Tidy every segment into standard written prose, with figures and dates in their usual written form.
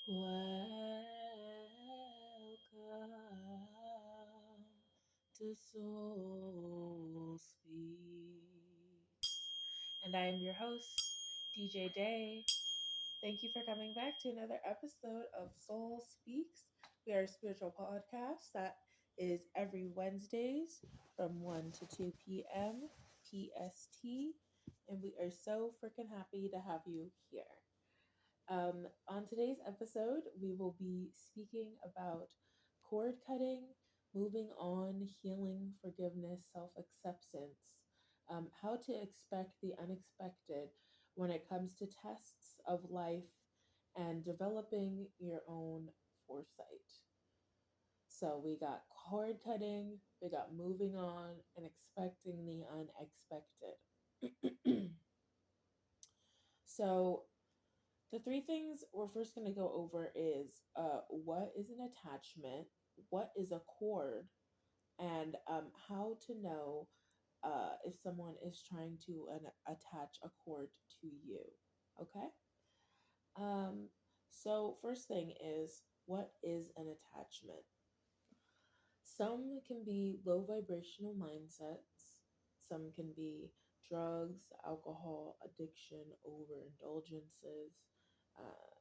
Welcome to Soul Speaks. And I am your host, DJ Day. Thank you for coming back to another episode of Soul Speaks. We are a spiritual podcast that is every Wednesdays from 1 to 2 p.m. PST. And we are so freaking happy to have you here. On today's episode, we will be speaking about cord cutting, moving on, healing, forgiveness, self acceptance, how to expect the unexpected when it comes to tests of life, and developing your own foresight. So, we got cord cutting, we got moving on, and expecting the unexpected. So, the three things we're first going to go over is what is an attachment, what is a cord, and how to know if someone is trying to attach a cord to you. Okay? Um, so, first thing is what is an attachment? Some can be low vibrational mindsets, some can be drugs, alcohol, addiction, overindulgences. Uh,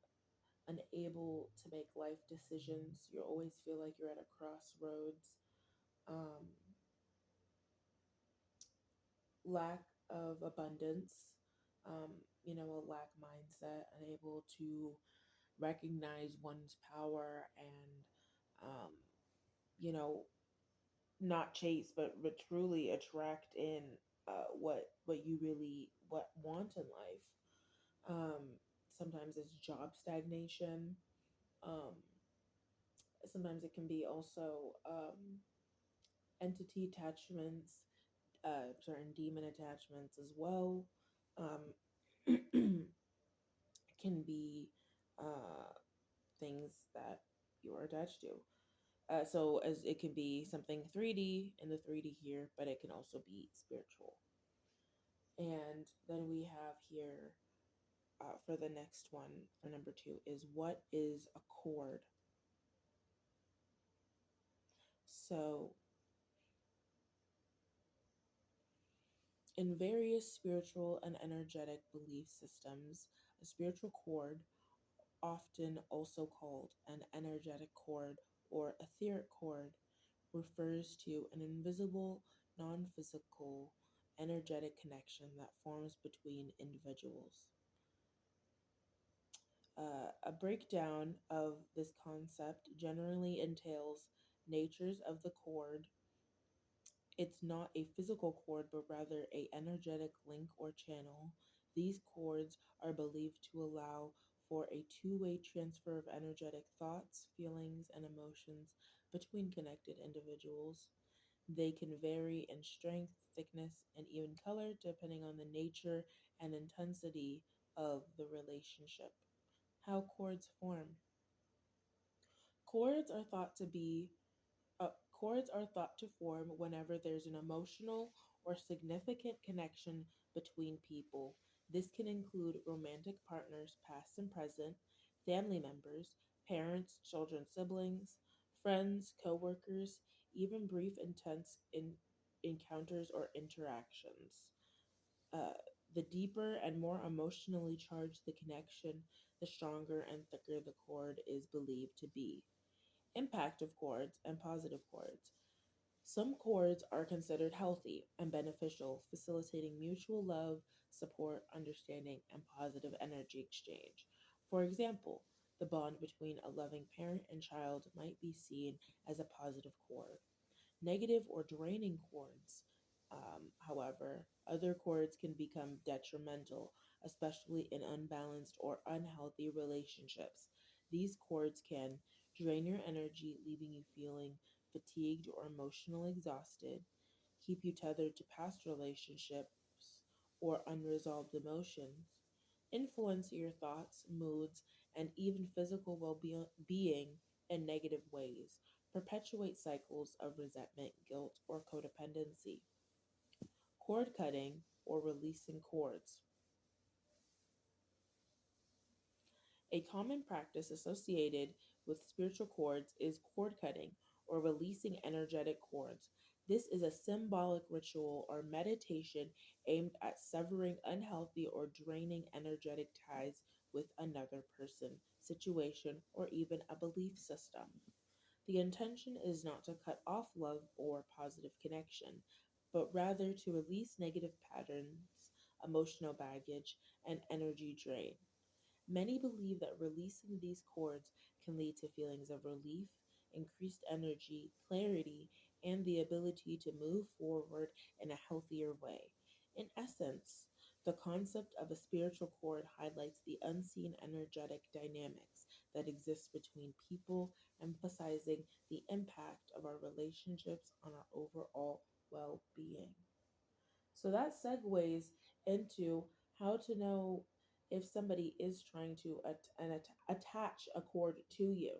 Unable to make life decisions. You always feel like you're at a crossroads. Um, Lack of abundance, um, a lack mindset, unable to recognize one's power and, you know, not chase, but truly attract in what you really what want in life. Um, Sometimes it's job stagnation. Um, Sometimes it can be also entity attachments, certain demon attachments as well. Can be uh, things that you are attached to. So as it can be something 3D in the 3D here, but it can also be spiritual. And then we have here for the next one, for number two, is what is a cord? So in various spiritual and energetic belief systems, a spiritual cord, often also called an energetic cord or etheric cord, refers to an invisible, non physical, energetic connection that forms between individuals. A breakdown of this concept generally entails natures of the cord. It's not a physical cord, but rather a energetic link or channel. These cords are believed to allow for a two-way transfer of energetic thoughts, feelings, and emotions between connected individuals. They can vary in strength, thickness, and even color depending on the nature and intensity of the relationship. How cords form. Cords are thought to be Cords are thought to form whenever there's an emotional or significant connection between people. This can include romantic partners, past and present, family members, parents, children, siblings, friends, coworkers, even brief, intense encounters or interactions. Uh, the deeper and more emotionally charged the connection, the stronger and thicker the cord is believed to be. Impact of cords and positive cords. Some cords are considered healthy and beneficial, facilitating mutual love, support, understanding, and positive energy exchange. For example, the bond between a loving parent and child might be seen as a positive cord. Negative or draining cords, however, other cords can become detrimental, especially in unbalanced or unhealthy relationships. These cords can drain your energy, leaving you feeling fatigued or emotionally exhausted, keep you tethered to past relationships or unresolved emotions, influence your thoughts, moods, and even physical well being in negative ways, perpetuate cycles of resentment, guilt, or codependency. Cord cutting or releasing cords. A common practice associated with spiritual cords is cord cutting or releasing energetic cords. This is a symbolic ritual or meditation aimed at severing unhealthy or draining energetic ties with another person, situation, or even a belief system. The intention is not to cut off love or positive connection, but rather to release negative patterns, emotional baggage, and energy drain. Many believe that releasing these cords can lead to feelings of relief, increased energy, clarity, and the ability to move forward in a healthier way. In essence, the concept of a spiritual cord highlights the unseen energetic dynamics that exist between people, emphasizing the impact of our relationships on our overall well being. So that segues into how to know if somebody is trying to attach a cord to you.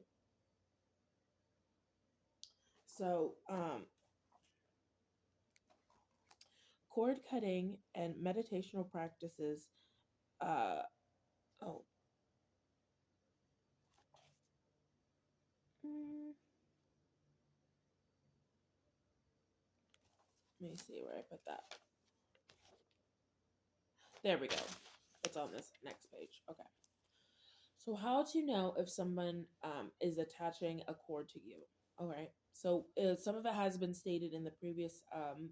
So, cord cutting and meditational practices. Uh, oh, mm, let me see where I put that. There we go. It's on this next page. Okay. So, how to know if someone is attaching a cord to you? All right. So, some of it has been stated in the previous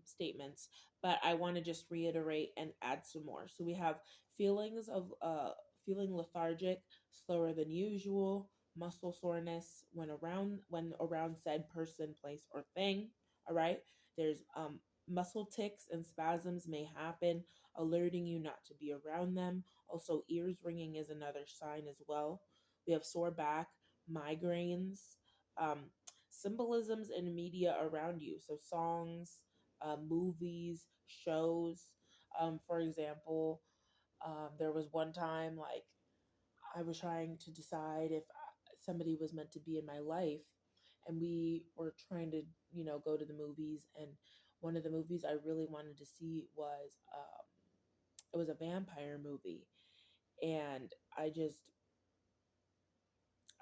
statements, but I want to just reiterate and add some more. So, we have feelings of feeling lethargic, slower than usual, muscle soreness when around said person, place, or thing. All right. There's muscle ticks and spasms may happen, alerting you not to be around them. Also, ears ringing is another sign as well. We have sore back, migraines, um, symbolisms in media around you. So, songs, movies, shows. For example, there was one time like I was trying to decide if somebody was meant to be in my life, and we were trying to, go to the movies. And one of the movies I really wanted to see was it was a vampire movie, and I just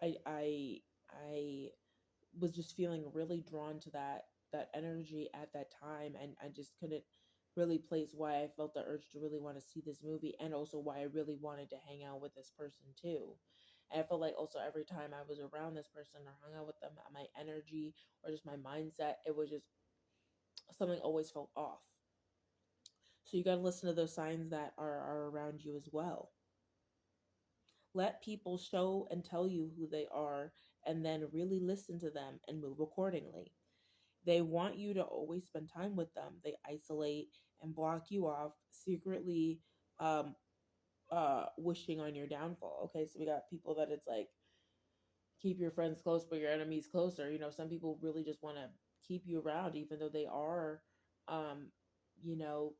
I was just feeling really drawn to that energy at that time, and I just couldn't really place why I felt the urge to really want to see this movie, and also why I really wanted to hang out with this person too. And I felt like also every time I was around this person or hung out with them, my energy or just my mindset, it was just something always felt off. So you got to listen to those signs that are around you as well. Let people show and tell you who they are, and then really listen to them and move accordingly. They want you to always spend time with them. They isolate and block you off, secretly um, wishing on your downfall. Okay, so we got people that it's like, keep your friends close, but your enemies closer. Some people really just want to keep you around, even though they are, um, you know,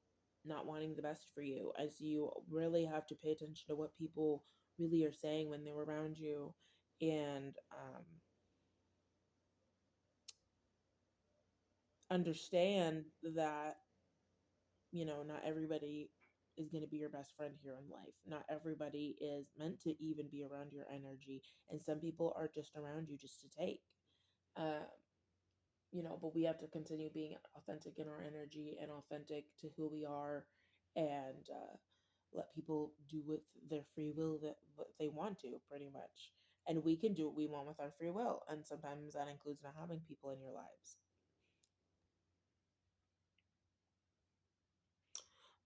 not wanting the best for you. As you really have to pay attention to what people really are saying when they're around you, and understand that not everybody is going to be your best friend here in life. Not everybody is meant to even be around your energy, and some people are just around you just to take. Uh, but we have to continue being authentic in our energy and authentic to who we are, and let people do with their free will that what they want to, pretty much. And we can do what we want with our free will, and sometimes that includes not having people in your lives.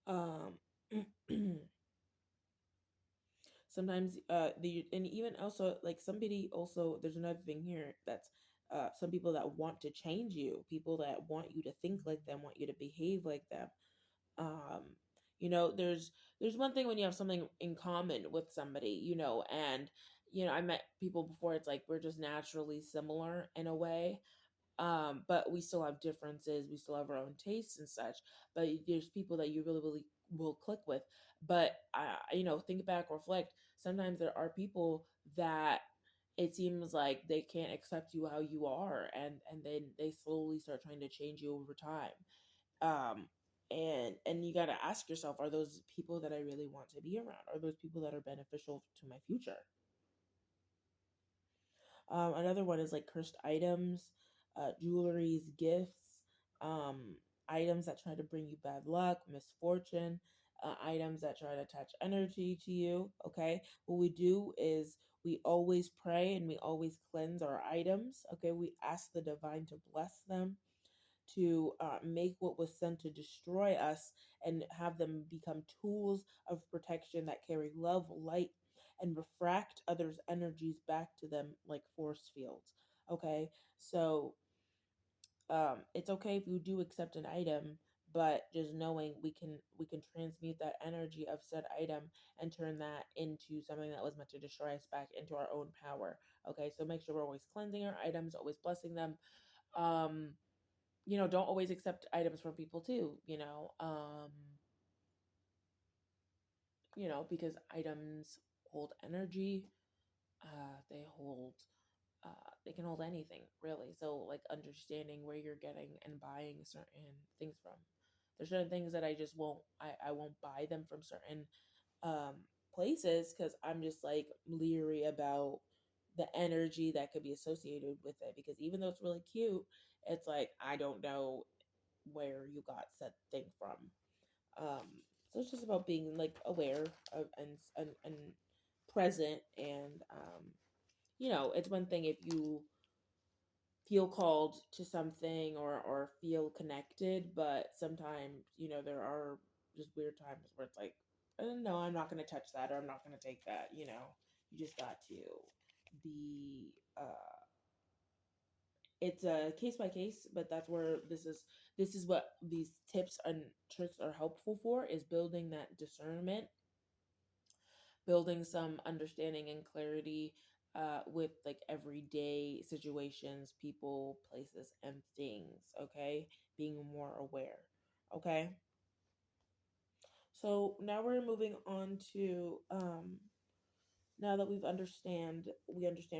Um, sometimes the and even also like somebody also there's another thing here that's some people that want to change you, people that want you to think like them, want you to behave like them. um there's one thing when you have something in common with somebody, and I met people before, it's like we're just naturally similar in a way, but we still have differences, we still have our own tastes and such. But there's people that you really really will click with. But think back, reflect. Sometimes there are people that it seems like they can't accept you how you are, and then they slowly start trying to change you over time. Um and and you got to ask yourself, are those people that I really want to be around? Are those people that are beneficial to my future? Another one is like cursed items, jewelries, gifts, um, items that try to bring you bad luck, misfortune, items that try to attach energy to you. Okay, what we do is we always pray and we always cleanse our items. Okay, we ask the divine to bless them, to make what was sent to destroy us and have them become tools of protection that carry love, light, and refract others' energies back to them like force fields. Okay, so it's okay if you do accept an item, but just knowing we can transmute that energy of said item and turn that into something that was meant to destroy us back into our own power. Okay, so make sure we're always cleansing our items, always blessing them. um don't always accept items from people too, because items hold energy. They hold they can hold anything really. So like understanding where you're getting and buying certain things from. There's certain things that I just won't. I won't buy them from certain um places because I'm just like leery about the energy that could be associated with it, because even though it's really cute, it's like I don't know where you got said thing from. Um, so it's just about being like aware of and present, and it's one thing if you feel called to something or feel connected, but sometimes there are just weird times where it's like, no, I'm not going to touch that, or I'm not going to take that. You just got to be it's a case by case, but that's where this is what these tips and tricks are helpful for, is building that discernment, building some understanding and clarity with like everyday situations, people, places, and things. Okay, being more aware. Okay, so now we're moving on to now that we understand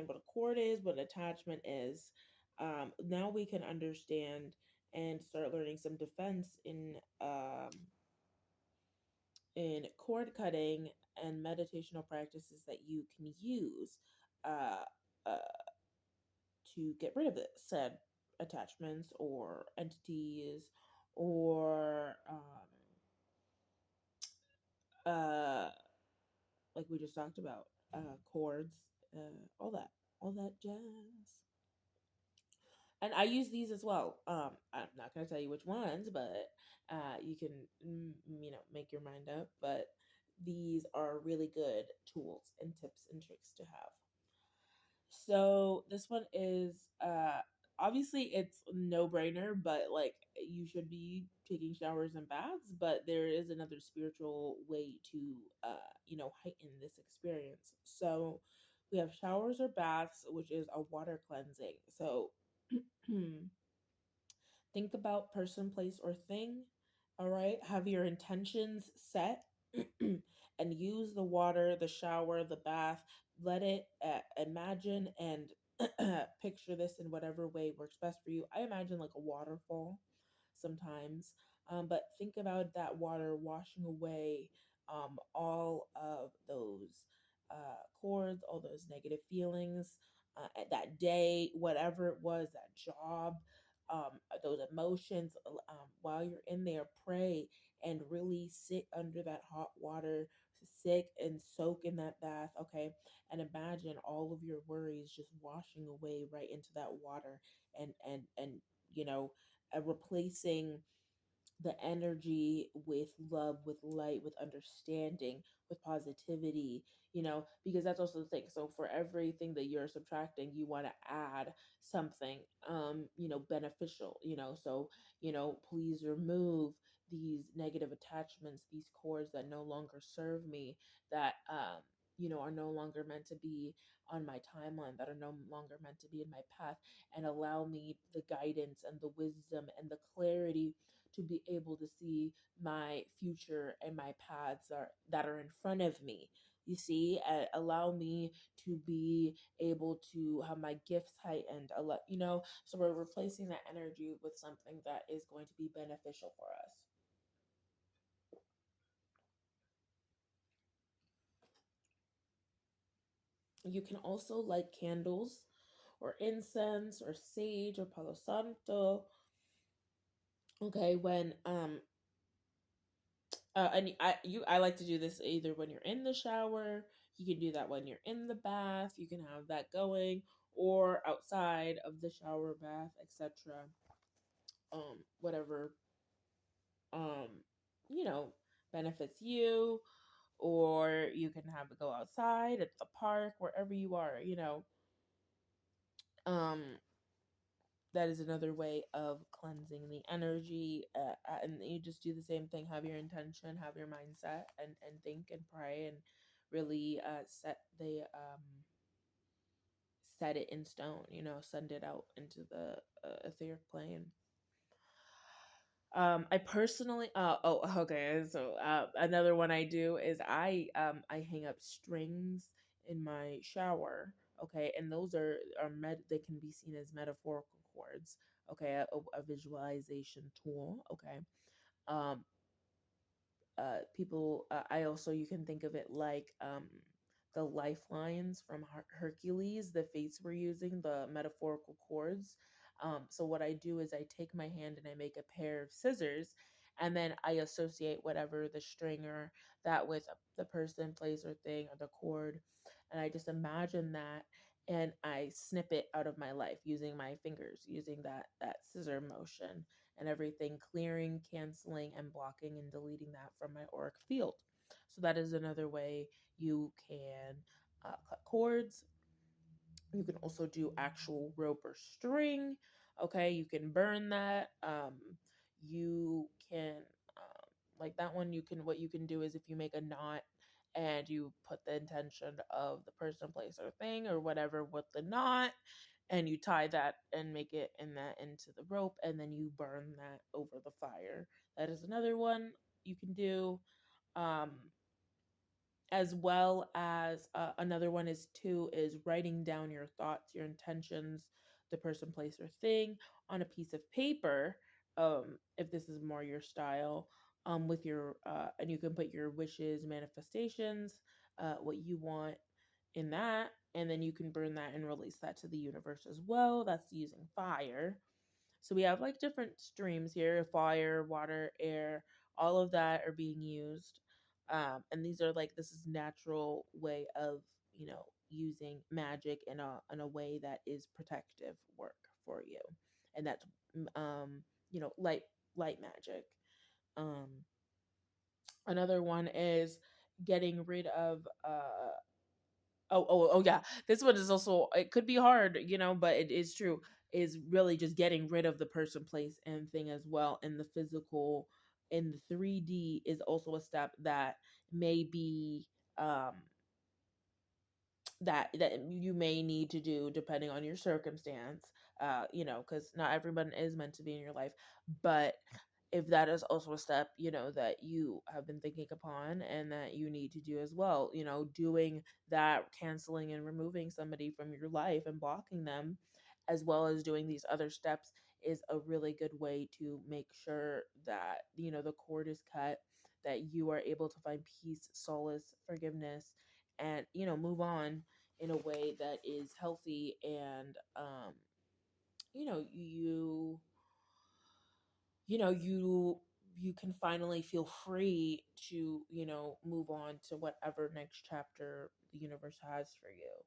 what a cord is, what an attachment is. Now we can understand and start learning some defense in cord cutting and meditational practices that you can use uh, uh, to get rid of it, said attachments or entities, or uh, like we just talked about, cords, all that jazz. And I use these as well. I'm not going to tell you which ones, but you can, make your mind up. But these are really good tools and tips and tricks to have. So this one is obviously it's no brainer, but like you should be taking showers and baths, but there is another spiritual way to heighten this experience. So we have showers or baths, which is a water cleansing. So think about person, place, or thing. All right. Have your intentions set and use the water, the shower, the bath. Let it imagine and picture this in whatever way works best for you. I imagine like a waterfall sometimes. But think about that water washing away all of those cords, all those negative feelings, at that day, whatever it was, that job, those emotions. While you're in there, pray and really sit under that hot water, sit and soak in that bath, okay? And imagine all of your worries just washing away right into that water, and you know, replacing the energy with love, with light, with understanding, with positivity, because that's also the thing. So for everything that you're subtracting, you want to add something beneficial, so please remove these negative attachments, these cords that no longer serve me, that are no longer meant to be on my timeline, that are no longer meant to be in my path, and allow me the guidance and the wisdom and the clarity to be able to see my future and my paths that are in front of me. You see, allow me to be able to have my gifts heightened. So we're replacing that energy with something that is going to be beneficial for us. You can also light candles or incense or sage or palo santo. Okay, when and I like to do this either when you're in the shower. You can do that when you're in the bath. You can have that going, or outside of the shower, bath, etc. Whatever um you know benefits you, or you can have it go outside at the park, wherever you are. Um, that is another way of cleansing the energy, and you just do the same thing. Have your intention, have your mindset, and think and pray, and really set it in stone. Send it out into the etheric plane. I personally, okay. So, another one I do is I hang up strings in my shower. Okay, and those they can be seen as metaphorical chords. Okay, a visualization tool. Okay, um, people. I also, you can think of it like the lifelines from Hercules. The fates were using the metaphorical chords. So what I do is I take my hand and I make a pair of scissors, and then I associate whatever the string or that with the person, place, or thing, or the chord, and I just imagine that, and I snip it out of my life using my fingers, using that scissor motion and everything, clearing, canceling, and blocking and deleting that from my auric field. So that is another way you can cut cords. You can also do actual rope or string. Okay, you can burn that. You can, like that one. What you can do is if you make a knot and you put the intention of the person, place, or thing, or whatever with the knot, and you tie that and make it in that into the rope, and then you burn that over the fire. That is another one you can do. Um, as well as another one is writing down your thoughts, your intentions, the person, place, or thing on a piece of paper. If this is more your style, with your and you can put your wishes, manifestations, what you want in that, and then you can burn that and release that to the universe as well. That's using fire. So we have like different streams here: fire, water, air, all of that are being used. And these are like, this is natural way of, using magic in a way that is protective work for you. And that's, light magic. Um, Another one is getting rid of oh yeah. This one is also, it could be hard, but it is true. Is really just getting rid of the person, place, and thing as well. In the physical, in the 3D is also a step that may be um that you may need to do depending on your circumstance. Because not everyone is meant to be in your life, but if that is also a step, that you have been thinking upon and that you need to do as well, doing that, canceling and removing somebody from your life and blocking them, as well as doing these other steps, is a really good way to make sure that, the cord is cut, that you are able to find peace, solace, forgiveness, and, move on in a way that is healthy, and you you can finally feel free to, move on to whatever next chapter the universe has for you.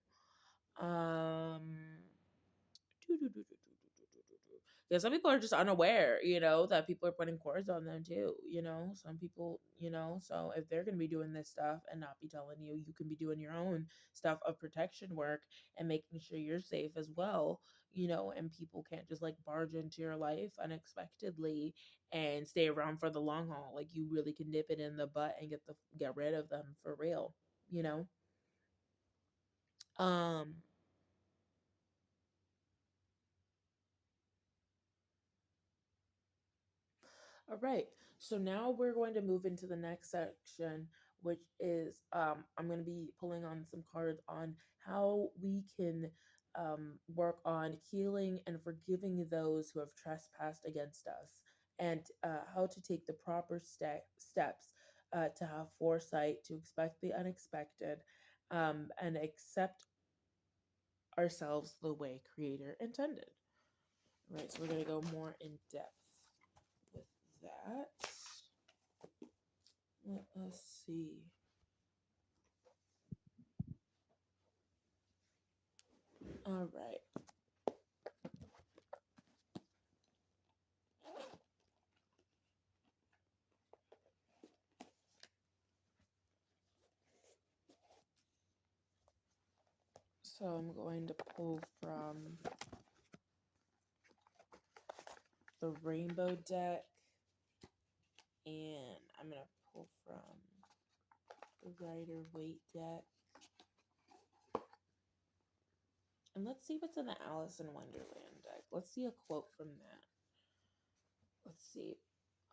Yeah, some people are just unaware, that people are putting cords on them too. Some people, so if they're going to be doing this stuff and not be telling you, you can be doing your own stuff of protection work and making sure you're safe as well. And people can't just like barge into your life unexpectedly and stay around for the long haul. Like, you really can nip it in the butt and get rid of them for real, you know? Um, All right. So now we're going to move into the next section, which is, I'm going to be pulling on some cards on how we can work on healing and forgiving those who have trespassed against us, and how to take the proper steps to have foresight, to expect the unexpected, and accept ourselves the way Creator intended. Right, so we're going to go more in depth with that. Let us see. All right. So I'm going to pull from the Rainbow deck, and I'm going to pull from the Rider Waite deck. And let's see what's in the Alice in Wonderland deck. Let's see a quote from that. Let's see.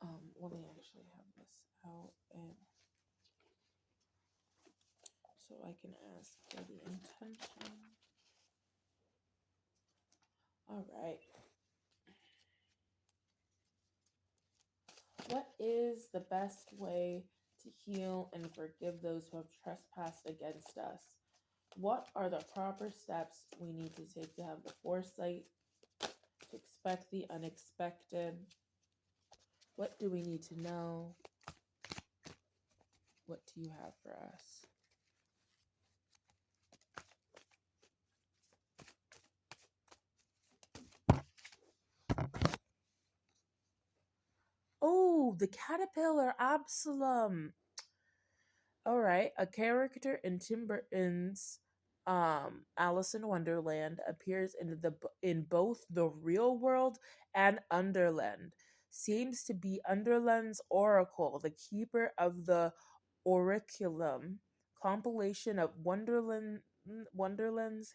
Let me actually have this out and so I can ask for the intention. All right. What is the best way to heal and forgive those who have trespassed against us? What are the proper steps we need to take to have the foresight to expect the unexpected? What do we need to know? What do you have for us? Oh, the caterpillar Absalom. All right, a character in Tim Burton's Alice in Wonderland appears in both the real world and Underland. Seems to be Underland's oracle, the keeper of the Oraculum, compilation of Wonderland's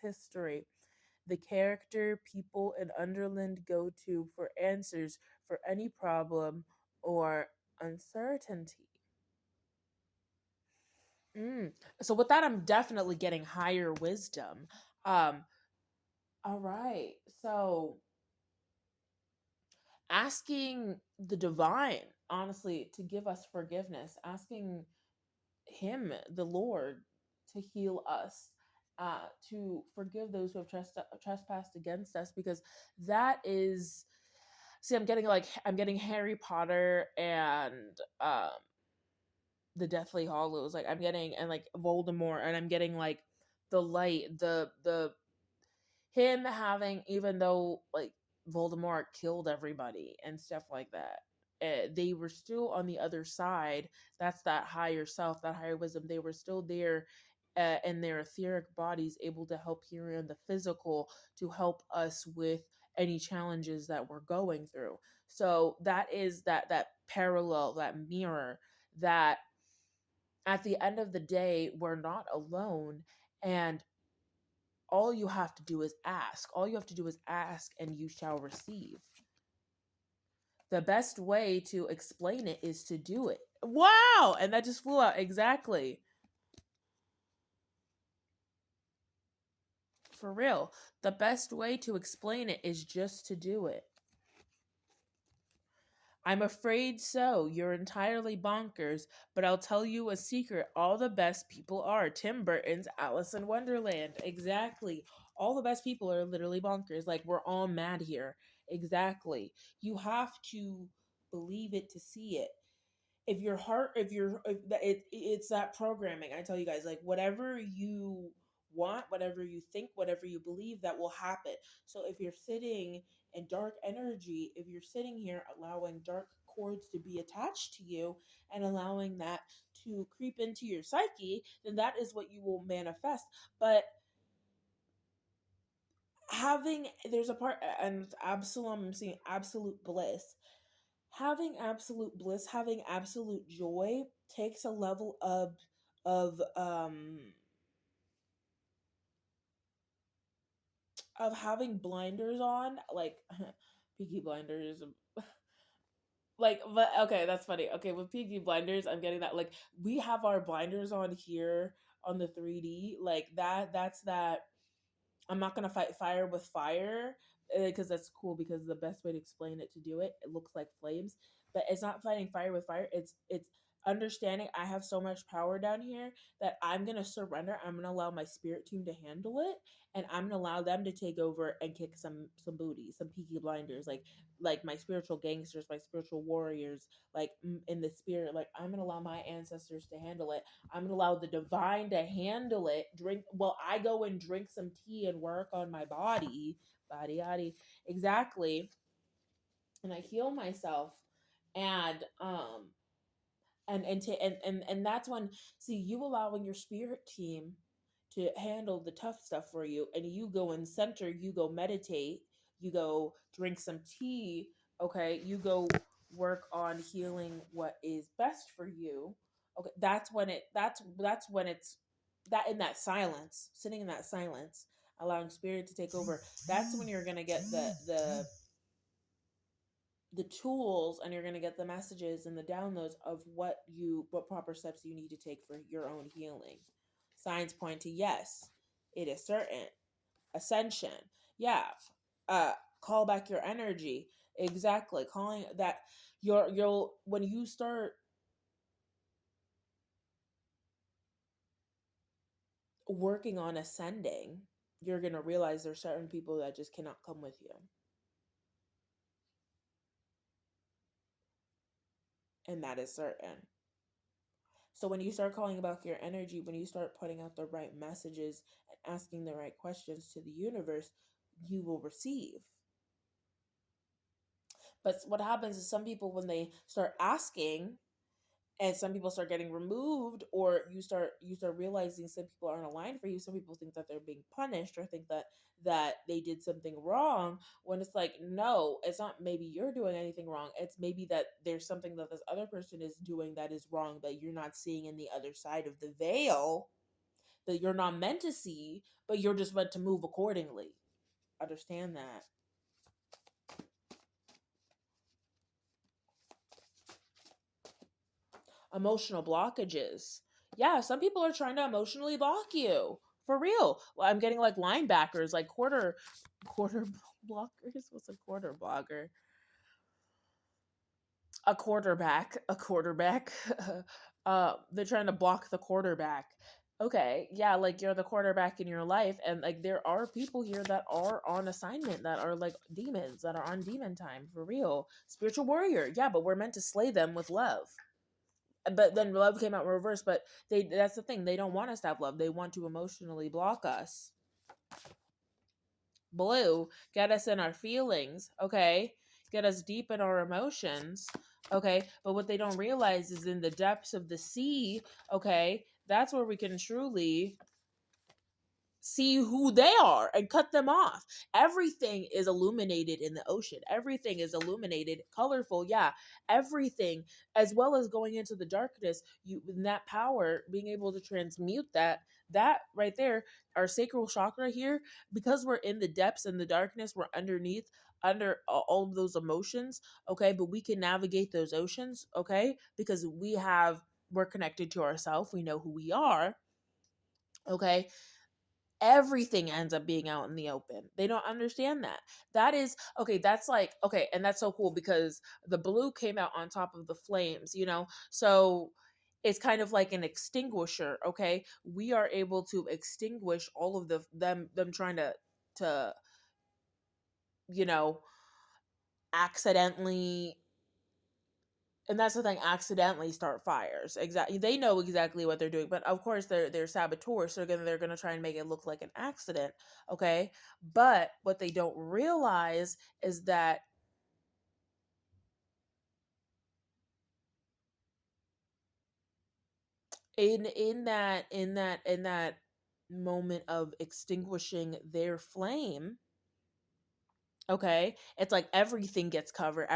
history. The character people in Underland go to for answers for any problem or uncertainty. Mm. So with that, I'm definitely getting higher wisdom. Um, all right. So asking the divine, honestly, to give us forgiveness, asking him, the Lord, to heal us, to forgive those who have trespassed against us, because that is, see, I'm getting Harry Potter and the Deathly Hollows. Like I'm getting and like Voldemort, and I'm getting like the light, the him having, even though like Voldemort killed everybody and stuff like that, they were still on the other side. That's that higher self, that higher wisdom. They were still there. In their etheric bodies, able to help here in the physical to help us with any challenges that we're going through. So that is that parallel, that mirror, that at the end of the day, we're not alone. And all you have to do is ask. All you have to do is ask, and you shall receive. The best way to explain it is to do it. Wow! And that just flew out. Exactly. For real. The best way to explain it is just to do it. I'm afraid so. You're entirely bonkers, but I'll tell you a secret. All the best people are. Tim Burton's Alice in Wonderland. Exactly. All the best people are literally bonkers. Like, we're all mad here. Exactly. You have to believe it to see it. If your heart, it's that programming. I tell you guys, like, whatever you want, whatever you think, whatever you believe, that will happen. So if you're sitting in dark energy, if you're sitting here allowing dark cords to be attached to you and allowing that to creep into your psyche, then that is what you will manifest. But having, there's a part, and Absalom, I'm seeing absolute bliss. Having absolute bliss, having absolute joy takes a level of of having blinders on, like Peaky Blinders. Like, but okay, that's funny. Okay, with Peaky Blinders, I'm getting that. Like, we have our blinders on here on the 3D, like that. That's that. I'm not gonna fight fire with fire because that's cool. Because the best way to explain it, to do it, it looks like flames, but it's not fighting fire with fire. It's understanding I have so much power down here that I'm going to surrender. I'm going to allow my spirit team to handle it, and I'm going to allow them to take over and kick some booty, some peaky blinders, like my spiritual gangsters, my spiritual warriors, like in the spirit, like I'm going to allow my ancestors to handle it. I'm going to allow the divine to handle it. Drink well, I go and drink some tea and work on my body yaddy. Exactly. And I heal myself, and and that's when, see, you allowing your spirit team to handle the tough stuff for you, and you go and center, you go meditate, you go drink some tea, okay, you go work on healing what is best for you. Okay, that's when it's that, in that silence, sitting in that silence, allowing spirit to take over, that's when you're gonna get the tools, and you're going to get the messages and the downloads of what proper steps you need to take for your own healing. Signs point to yes, it is certain. Ascension, yeah. uh Call back your energy. Exactly, calling that you'll when you start working on ascending, you're going to realize there's certain people that just cannot come with you, and that is certain. So when you start calling about your energy, when you start putting out the right messages and asking the right questions to the universe, you will receive. But what happens is, some people, when they start asking, and some people start getting removed, or you start realizing some people aren't aligned for you, some people think that they're being punished, or think that they did something wrong, when it's like, no, it's not maybe you're doing anything wrong, it's maybe that there's something that this other person is doing that is wrong, that you're not seeing in the other side of the veil, that you're not meant to see, but you're just meant to move accordingly. Understand that. Emotional blockages. Yeah, some people are trying to emotionally block you. For real. Well, I'm getting like linebackers, like quarter blockers. What's a quarter blocker? A quarterback. They're trying to block the quarterback. Okay, yeah, like you're the quarterback in your life, and like there are people here that are on assignment, that are like demons, that are on demon time, for real. Spiritual warrior, yeah, but we're meant to slay them with love. But then love came out in reverse, but that's the thing, they don't want us to have love, they want to emotionally block us. Blue, get us in our feelings, okay? Get us deep in our emotions, okay? But what they don't realize is, in the depths of the sea, okay, that's where we can truly see who they are and cut them off. Everything is illuminated in the ocean. Everything is illuminated, colorful, yeah. Everything, as well as going into the darkness, you, in that power, being able to transmute that right there, our sacral chakra here, because we're in the depths and the darkness, we're under all of those emotions, okay? But we can navigate those oceans, okay? Because we're connected to ourselves. We know who we are, okay? Everything ends up being out in the open. They don't understand that. That is okay. That's like, okay, and that's so cool because the blue came out on top of the flames, So it's kind of like an extinguisher, okay? We are able to extinguish all of them trying to you know accidentally, and that's the thing, accidentally start fires. Exactly, they know exactly what they're doing, but of course they're saboteurs, so they're gonna try and make it look like an accident, okay? But what they don't realize is that in that moment of extinguishing their flame, okay, it's like everything gets covered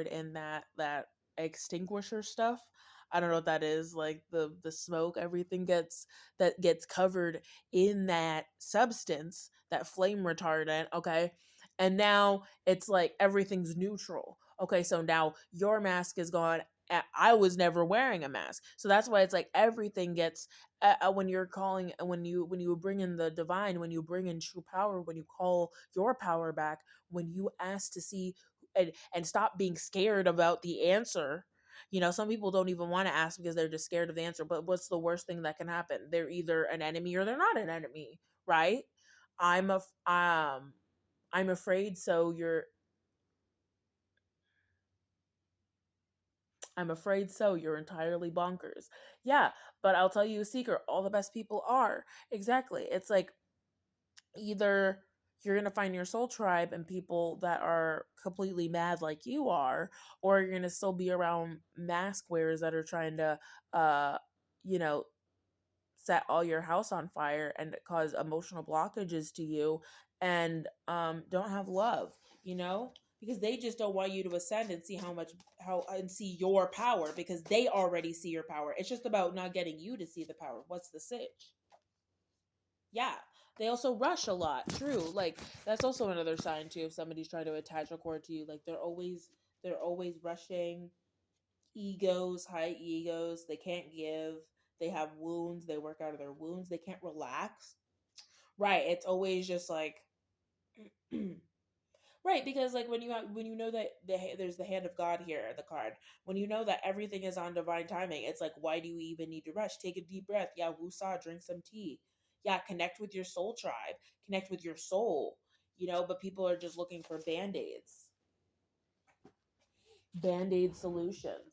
in that extinguisher stuff. I don't know what that is, like the smoke, everything gets covered in that substance, that flame retardant, okay? And now it's like everything's neutral. Okay, so now your mask is gone. I was never wearing a mask, so that's why it's like everything gets, when you're calling, when you bring in the divine, when you bring in true power, when you call your power back, when you ask to see, and stop being scared about the answer, Some people don't even want to ask because they're just scared of the answer. But what's the worst thing that can happen? They're either an enemy or they're not an enemy, right? I'm a I'm afraid so you're entirely bonkers. Yeah, but I'll tell you a secret. All the best people are. Exactly. It's like either you're going to find your soul tribe and people that are completely mad like you are, or you're going to still be around mask wearers that are trying to, uh, you know, set all your house on fire and cause emotional blockages to you and don't have love, because they just don't want you to ascend and see how and see your power because they already see your power. It's just about not getting you to see the power. What's the sitch? Yeah. They also rush a lot. True. Like that's also another sign too if somebody's trying to attach a cord to you. Like they're always rushing. Egos, high egos. They can't give. They have wounds. They work out of their wounds. They can't relax. Right. It's always just like right, because like when you know that there's the hand of God here in the card, when you know that everything is on divine timing, it's like why do you even need to rush? Take a deep breath. Yeah, woosah, drink some tea. Yeah, connect with your soul tribe, connect with your soul. But people are just looking for band-aid solutions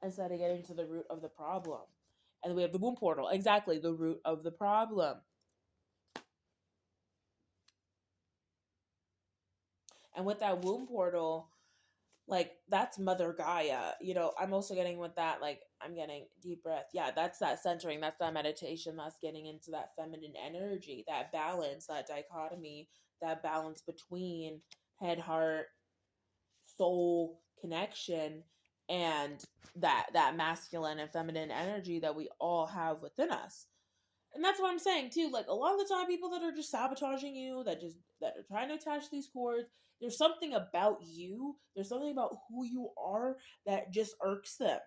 instead of getting to the root of the problem. And we have the womb portal, exactly the root of the problem. And with that womb portal, like that's Mother Gaia. I'm also getting with that, like I'm getting deep breath. Yeah, that's that centering, that's that meditation, that's getting into that feminine energy, that balance, that dichotomy, that balance between head, heart, soul connection, and that masculine and feminine energy that we all have within us. And that's what I'm saying too. Like a lot of the time, people that are just sabotaging you, that are trying to attach these cords, there's something about you, there's something about who you are that just irks them.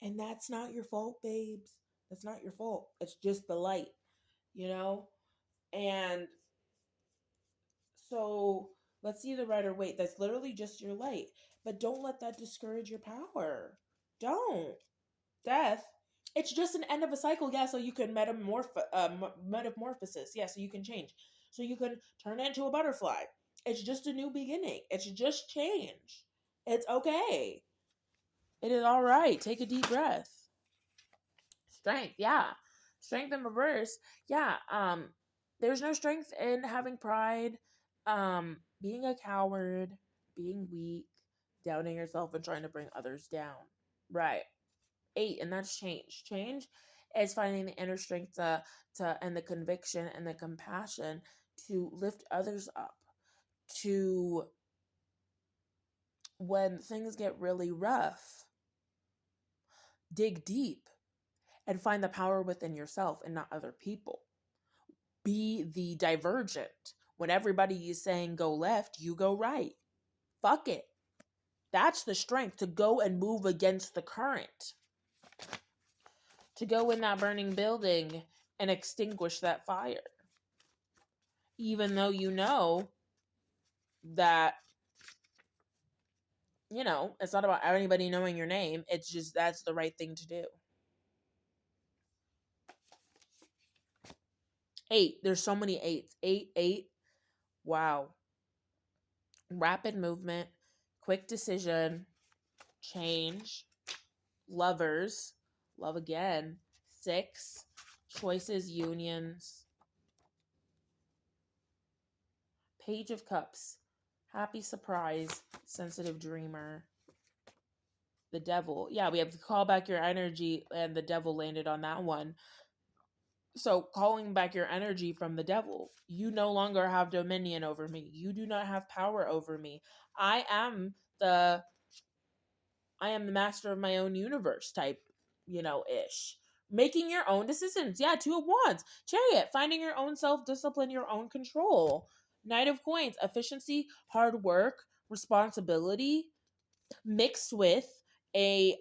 And that's not your fault, babes. That's not your fault. It's just the light, you know? And so let's see the rider wait. That's literally just your light. But don't let that discourage your power. Don't. Death, it's just an end of a cycle. Yeah, so you can metamorphosis. Yeah, so you can change. So you can turn into a butterfly. It's just a new beginning. It's just change. It's okay. It is all right. Take a deep breath. Strength, yeah. Strength in reverse. Yeah. There's no strength in having pride, being a coward, being weak, doubting yourself and trying to bring others down. Right. 8, and that's change. Change is finding the inner strength to and the conviction and the compassion to lift others up, to when things get really rough, dig deep and find the power within yourself and not other people. Be the divergent. When everybody is saying go left, you go right. Fuck it. That's the strength, to go and move against the current, to go in that burning building and extinguish that fire. Even though you know that, it's not about anybody knowing your name. It's just that's the right thing to do. 8. There's so many 8s. 8, 8. Wow. Rapid movement, quick decision, change, lovers, love again. 6. Choices, unions. Page of Cups, happy surprise, sensitive dreamer. The devil. Yeah, we have to call back your energy, and the devil landed on that one. So, calling back your energy from the devil. You no longer have dominion over me. You do not have power over me. I am the master of my own universe type, ish. Making your own decisions. Yeah, 2 of Wands. Chariot, finding your own self-discipline, your own control. Knight of Coins, efficiency, hard work, responsibility, mixed with a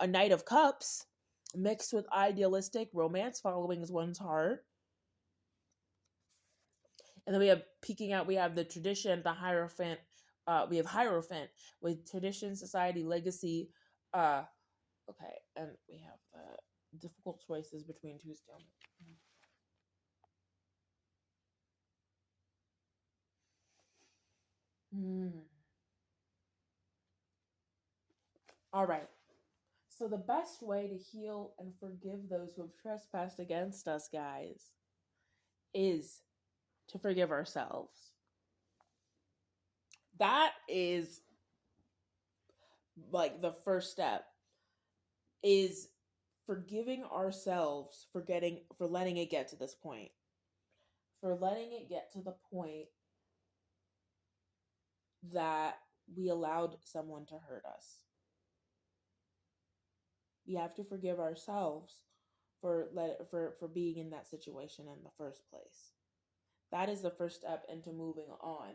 Knight of Cups, mixed with idealistic romance, following one's heart. And then we have peeking out, we have the tradition, the Hierophant, we have Hierophant with tradition, society, legacy. Okay, and we have the difficult choices between two stalemates. All right. So the best way to heal and forgive those who have trespassed against us, guys, is to forgive ourselves. That is like the first step, is forgiving ourselves for letting it get to this point. For letting it get to the point that we allowed someone to hurt us. We have to forgive ourselves for being in that situation in the first place. That is the first step into moving on.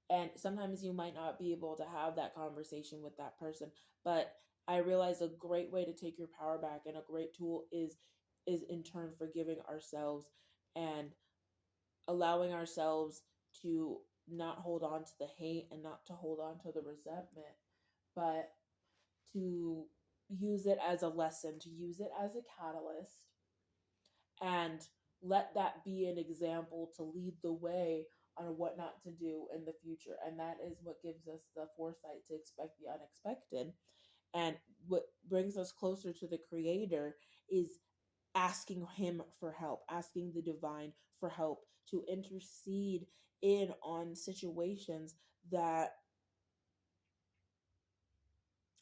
And sometimes you might not be able to have that conversation with that person, but I realize a great way to take your power back and a great tool is in turn forgiving ourselves and allowing ourselves to not hold on to the hate and not to hold on to the resentment, but to use it as a lesson, to use it as a catalyst, and let that be an example to lead the way on what not to do in the future. And that is what gives us the foresight to expect the unexpected. And what brings us closer to the Creator is asking Him for help, asking the divine for help to intercede in on situations that,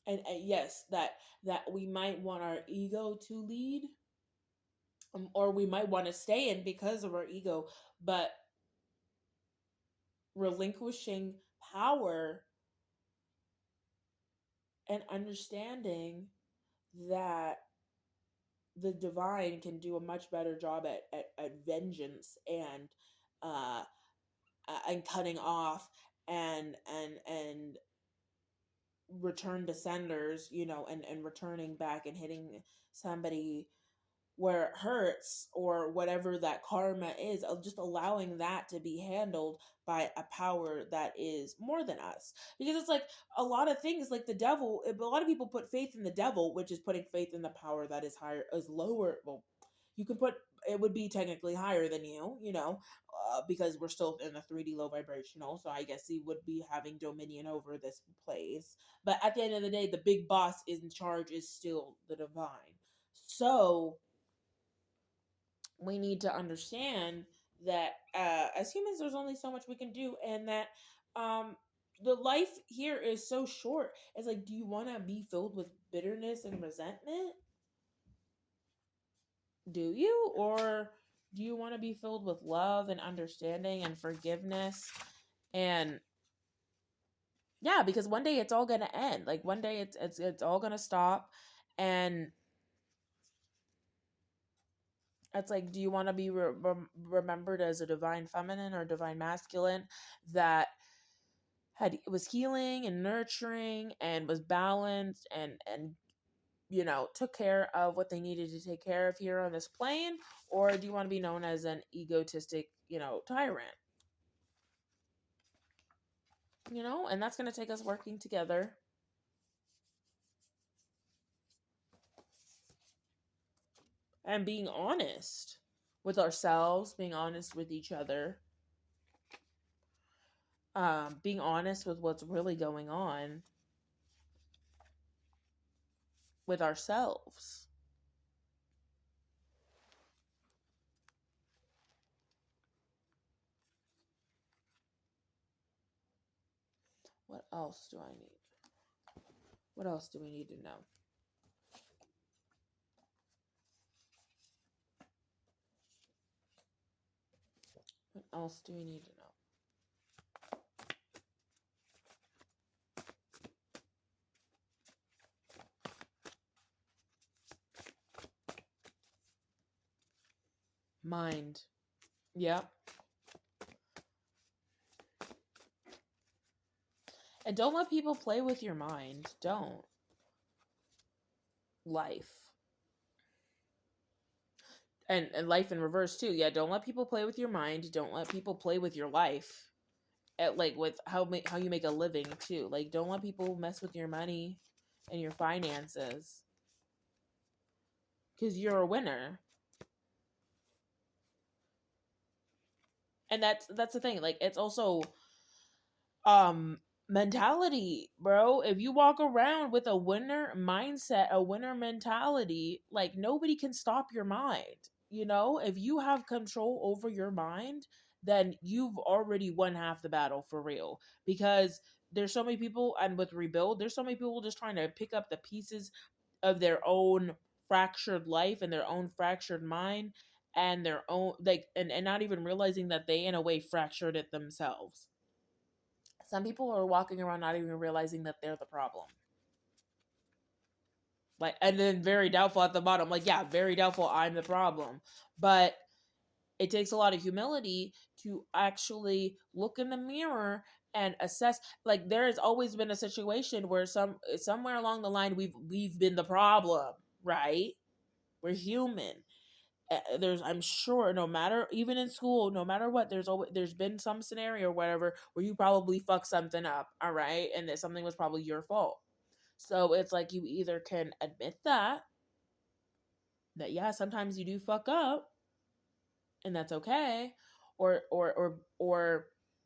and yes, that we might want our ego to lead, or we might want to stay in because of our ego, but relinquishing power and understanding that the divine can do a much better job at vengeance uh and cutting off and return to senders, and returning back and hitting somebody where it hurts, or whatever that karma is, of just allowing that to be handled by a power that is more than us. Because it's like a lot of things, like the devil, a lot of people put faith in the devil, which is putting faith in the power that is higher, is lower. Well, you can put, it would be technically higher than because we're still in the 3D low vibrational, so I guess he would be having dominion over this place. But at the end of the day, the big boss in charge is still the divine. So we need to understand that as humans, there's only so much we can do, and that um, the life here is so short. It's like, do you want to be filled with bitterness and resentment? Do you? Or do you want to be filled with love and understanding and forgiveness? And yeah, because one day it's all going to end. Like one day it's all going to stop. And it's like, do you want to be remembered as a divine feminine or divine masculine that was healing and nurturing and was balanced and took care of what they needed to take care of here on this plane? Or do you want to be known as an egotistic, tyrant? And that's going to take us working together and being honest with ourselves, being honest with each other, being honest with what's really going on with ourselves. What else do I need? What else do we need to know? What else do we need to know? Mind. Yep. And don't let people play with your mind. Don't. Life. And life in reverse too. Yeah, don't let people play with your mind. Don't let people play with your life. at like with how you make a living too. Like don't let people mess with your money and your finances because you're a winner. And that's the thing. Like it's also um mentality, bro. If you walk around with a winner mindset, a winner mentality, like nobody can stop your mind. You know, if you have control over your mind, then you've already won half the battle for real. Because there's so many people, and with rebuild, there's so many people just trying to pick up the pieces of their own fractured life and their own fractured mind and their own like and not even realizing that they in a way fractured it themselves. Some people are walking around not even realizing that they're the problem. Like, and then very doubtful at the bottom. Like, yeah, very doubtful I'm the problem. But it takes a lot of humility to actually look in the mirror and assess. Like, there has always been a situation where somewhere along the line we've been the problem, right? We're human. There's I'm sure no matter even in school no matter what there's been some scenario or whatever where you probably fucked something up, all right, and that something was probably your fault. So it's like you either can admit that yeah sometimes you do fuck up and that's okay, or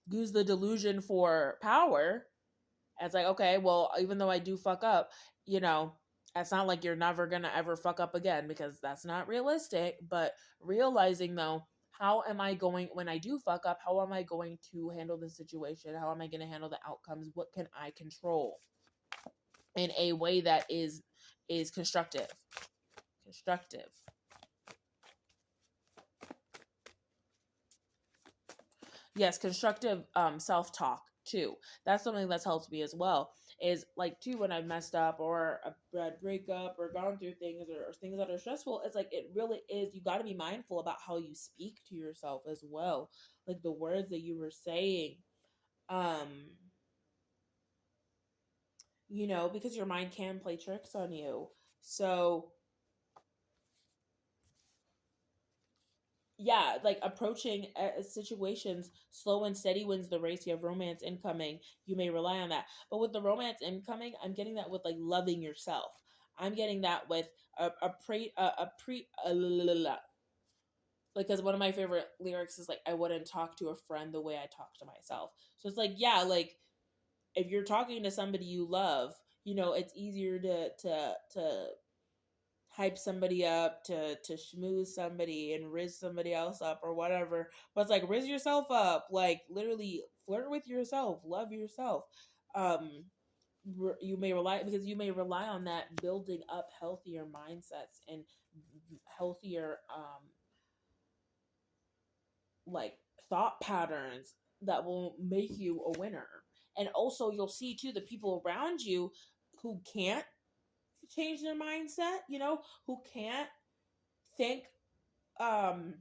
use the delusion for power. And it's like, okay, well, even though I do fuck up, you know, it's not like you're never gonna ever fuck up again because that's not realistic. But realizing though, how am I going when I do fuck up? How am I going to handle the situation? How am I going to handle the outcomes? What can I control in a way that is constructive? Constructive. Yes, constructive self-talk too. That's something that's helped me as well. Is like too when I've messed up or a bad breakup or gone through things or things that are stressful, it's like it really is you gotta be mindful about how you speak to yourself as well. Like the words that you were saying. Um, you know, because your mind can play tricks on you. So yeah, like approaching situations slow and steady wins the race. You have romance incoming. You may rely on that. But with the romance incoming, I'm getting that with like loving yourself. I'm getting that with like because one of my favorite lyrics is like I wouldn't talk to a friend the way I talk to myself. So it's like yeah, like if you're talking to somebody you love, you know, it's easier to hype somebody up, to schmooze somebody and riz somebody else up or whatever. But it's like riz yourself up, like literally flirt with yourself, love yourself. Um, you may rely because you may rely on that building up healthier mindsets and healthier like thought patterns that will make you a winner. And also you'll see too the people around you who can't change their mindset, you know, who can't think um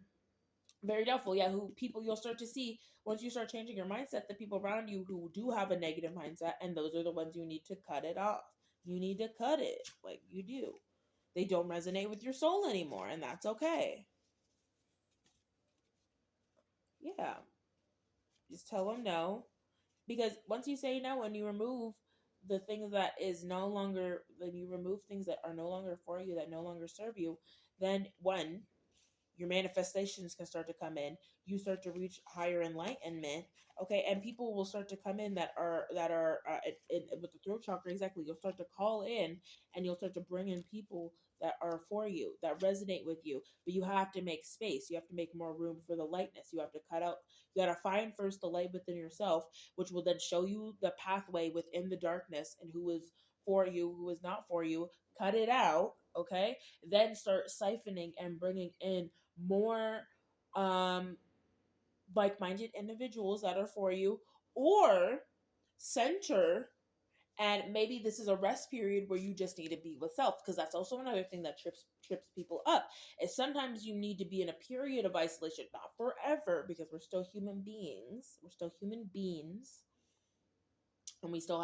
very doubtful. Yeah, who people you'll start to see once you start changing your mindset, the people around you who do have a negative mindset, and those are the ones you need to cut it off. You need to cut it like you do. They don't resonate with your soul anymore, and that's okay. Yeah, just tell them no. Because once you say no and you remove the things that is no longer, then you remove things that are no longer for you, that no longer serve you, then one, your manifestations can start to come in. You start to reach higher enlightenment. Okay, and people will start to come in with the throat chakra. Exactly, you'll start to call in, and you'll start to bring in people that are for you, that resonate with you. But you have to make space. You have to make more room for the lightness. You have to cut out. You got to find first the light within yourself, which will then show you the pathway within the darkness and who is for you, who is not for you. Cut it out. Okay, then start siphoning and bringing in more um like-minded individuals that are for you, or center, and maybe this is a rest period where you just need to be with self, because that's also another thing that trips people up, is sometimes you need to be in a period of isolation, not forever, because we're still human beings, and we still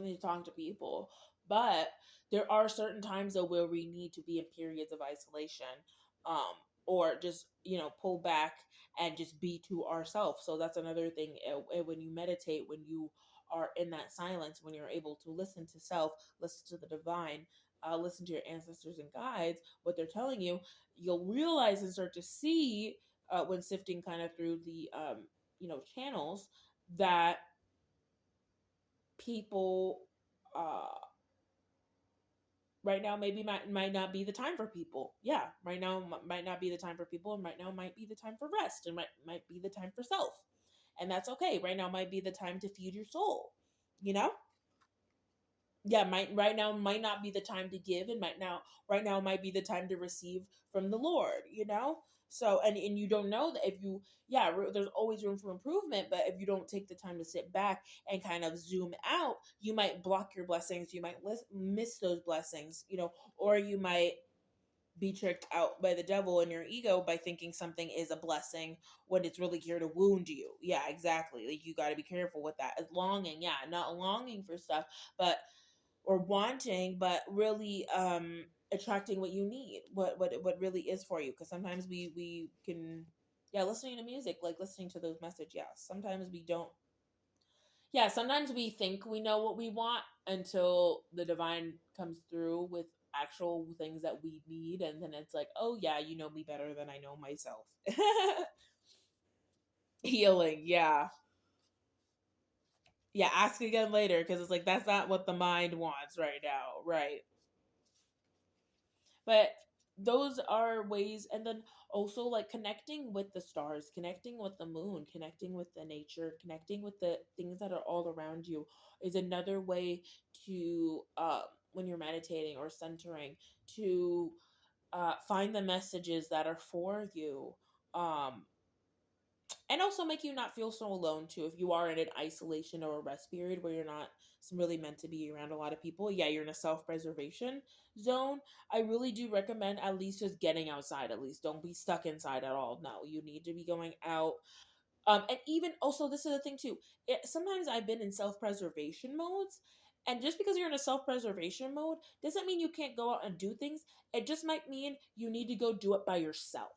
need to talk to people. But there are certain times though where we need to be in periods of isolation, um or just, pull back and just be to ourselves. So that's another thing. When you meditate, when you are in that silence, when you're able to listen to self, listen to the divine, listen to your ancestors and guides, what they're telling you, you'll realize and start to see, when sifting kind of through the channels, that people, uh right now maybe might not be the time for people. Yeah, right now might not be the time for people, and right now might be the time for rest, and might be the time for self. And that's okay. Right now might be the time to feed your soul, you know? Yeah, might right now might not be the time to give, and might now right now might be the time to receive from the Lord. So, and you don't know that if you, yeah, there's always room for improvement, but if you don't take the time to sit back and kind of zoom out, you might block your blessings, you might miss those blessings, or you might be tricked out by the devil and your ego by thinking something is a blessing when it's really here to wound you. Yeah, exactly. Like, you got to be careful with that. As longing, yeah, not longing for stuff, but or wanting, but really attracting what you need, what really is for you. Because sometimes we can, yeah, listening to music, like listening to those messages, yeah, sometimes we don't, yeah, sometimes we think we know what we want until the divine comes through with actual things that we need, and then it's like, oh yeah, you know me better than I know myself. Healing, yeah. Yeah, ask again later, because it's like that's not what the mind wants right now, right? But those are ways. And then also, like, connecting with the stars, connecting with the moon, connecting with the nature, connecting with the things that are all around you is another way to, when you're meditating or centering, to find the messages that are for you. um and also make you not feel so alone too. If you are in an isolation or a rest period where you're not really meant to be around a lot of people, yeah, you're in a self-preservation zone, I really do recommend at least just getting outside. At least don't be stuck inside at all. No, you need to be going out. And even also, this is the thing too. Sometimes I've been in self-preservation modes, and just because you're in a self-preservation mode doesn't mean you can't go out and do things. It just might mean you need to go do it by yourself.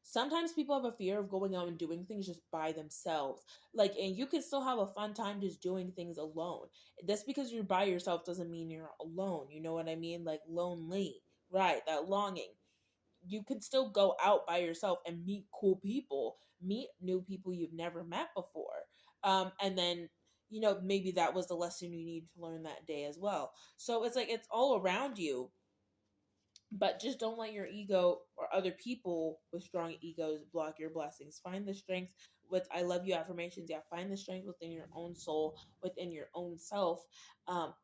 Sometimes people have a fear of going out and doing things just by themselves. Like, and you can still have a fun time just doing things alone. Just because you're by yourself doesn't mean you're alone. You know what I mean? Like, lonely, right? That longing. You can still go out by yourself and meet cool people, meet new people you've never met before. And then, maybe that was the lesson you need to learn that day as well. So it's like it's all around you, but just don't let your ego or other people with strong egos block your blessings. Find the strength with I love you affirmations. Yeah, find the strength within your own soul, within your own self,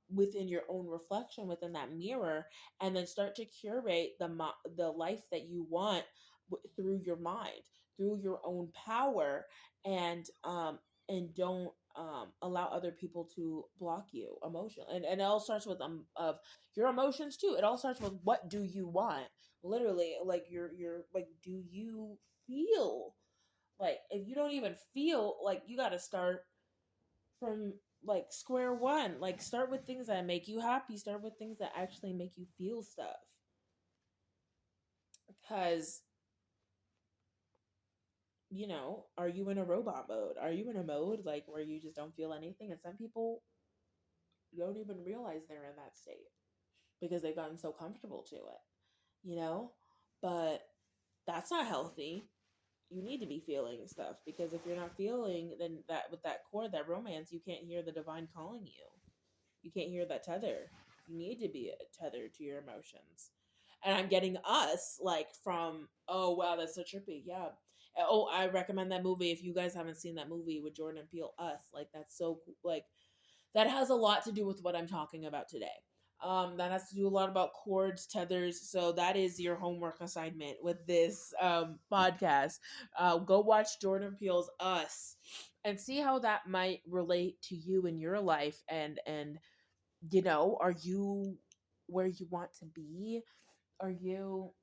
within your own reflection, within that mirror, and then start to curate the life that you want through your mind, through your own power, and don't allow other people to block you emotionally. And it all starts with of your emotions too. It all starts with what do you want? Literally, like you're like, do you feel like, if you don't even feel like, you got to start from like square one. Like, start with things that make you happy, start with things that actually make you feel stuff. Because, are you in a robot mode? Are you in a mode like where you just don't feel anything? And some people don't even realize they're in that state because they've gotten so comfortable to it, you know? But that's not healthy. You need to be feeling stuff, because if you're not feeling, then that with that core, that romance, you can't hear the divine calling you. You can't hear that tether. You need to be tethered to your emotions. And I'm getting us like from, oh wow, that's so trippy. Yeah. Oh, I recommend that movie if you guys haven't seen that movie with Jordan Peele, Us. Like, that's so cool. Like, that has a lot to do with what I'm talking about today. That has to do a lot about chords, tethers. So that is your homework assignment with this podcast. Go watch Jordan Peele's Us and see how that might relate to you in your life. And are you where you want to be? Are you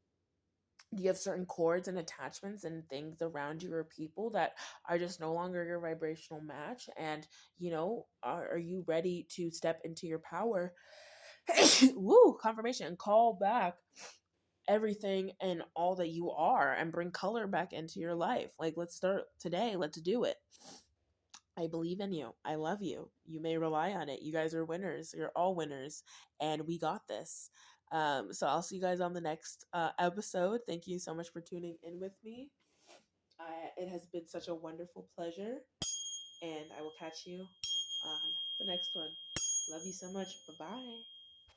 Do you have certain chords and attachments and things around you or people that are just no longer your vibrational match? And are you ready to step into your power? Woo, confirmation, call back everything and all that you are and bring color back into your life. Like, let's start today. Let's do it. I believe in you. I love you. You may rely on it. You guys are winners. You're all winners, and we got this. So I'll see you guys on the next episode. Thank you so much for tuning in with me. It has been such a wonderful pleasure, and I will catch you on the next one. Love you so much. Bye bye.